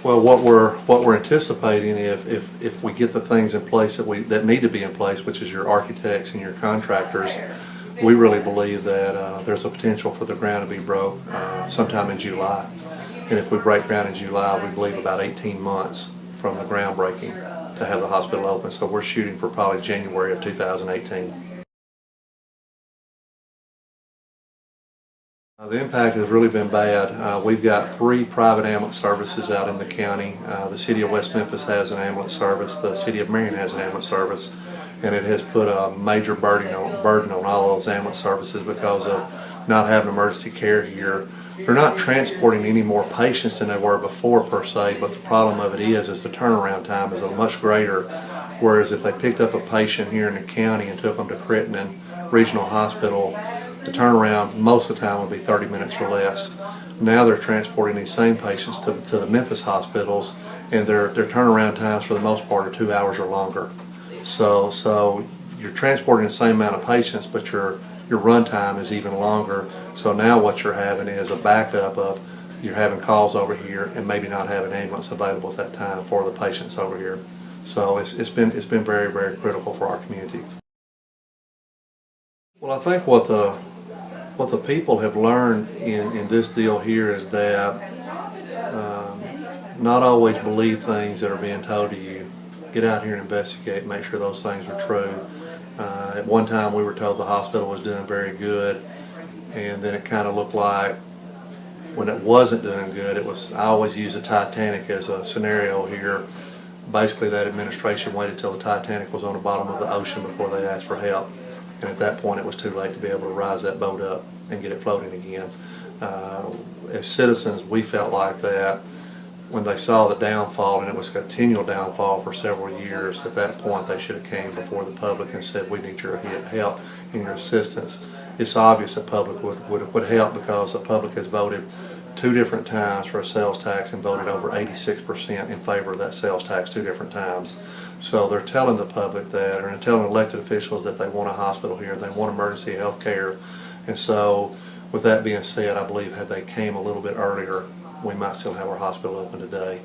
Well, what we're anticipating, if we get the things in place that need to be in place, which is your architects and your contractors, we really believe that there's a potential for the ground to be broke sometime in July. And if we break ground in July, we believe about 18 months from the ground breaking to have the hospital open. So we're shooting for probably January of 2018. The impact has really been bad. We've got 3 private ambulance services out in the county. The city of West Memphis has an ambulance service. The city of Marion has an ambulance service. And it has put a major burden on all those ambulance services because of not having emergency care here. They're not transporting any more patients than they were before per se, but the problem of it is the turnaround time is a much greater. Whereas if they picked up a patient here in the county and took them to Crittenden Regional Hospital, the turnaround most of the time would be 30 minutes or less. Now they're transporting these same patients to the Memphis hospitals, and their turnaround times for the most part are 2 hours or longer. So you're transporting the same amount of patients, but your run time is even longer. So now what you're having is a backup of you're having calls over here and maybe not having an ambulance available at that time for the patients over here. So it's been very, very critical for our community. Well, I think what the people have learned in this deal here is that not always believe things that are being told to you. Get out here and investigate, make sure those things are true. At one time we were told the hospital was doing very good, and then it kind of looked like when it wasn't doing good, I always use the Titanic as a scenario here. Basically that administration waited till the Titanic was on the bottom of the ocean before they asked for help. And at that point it was too late to be able to rise that boat up and get it floating again. As citizens, we felt like that when they saw the downfall, and it was a continual downfall for several years. At that point they should have came before the public and said, we need your help and your assistance. It's obvious the public would help because the public has voted 2 different times for a sales tax and voted over 86% in favor of that sales tax 2 different times. So they're telling the public that, or they're telling elected officials that they want a hospital here, they want emergency health care. And so with that being said, I believe had they came a little bit earlier, we might still have our hospital open today.